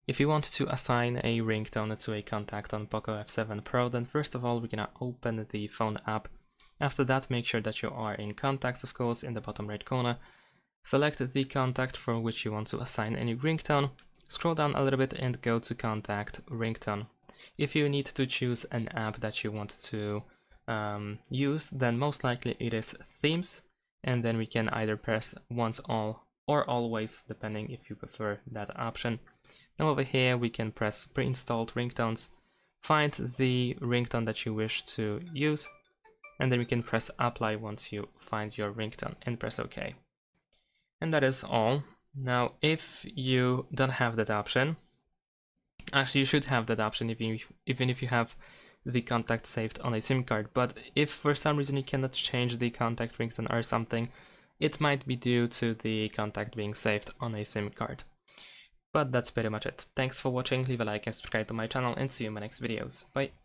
If you want to assign a ringtone to a contact on POCO F7 Pro, then first of all we're gonna open the phone app. After that, make sure that you are in contacts, of course, in the bottom right corner. Select the contact for which you want to assign any ringtone. Scroll down a little bit and go to contact ringtone. If you need to choose an app that you want to use, then most likely it is themes, and then we can either press once all or always, depending if you prefer that option. Now over here we can press pre-installed ringtones, find the ringtone that you wish to use, and then we can press apply once you find your ringtone and press OK. And that is all. Now if you don't have that option, actually you should have that option even if you have the contact saved on a SIM card, but if for some reason you cannot change the contact ringtone or something, it might be due to the contact being saved on a SIM card. But that's pretty much it. Thanks for watching, leave a like and subscribe to my channel, and see you in my next videos. Bye!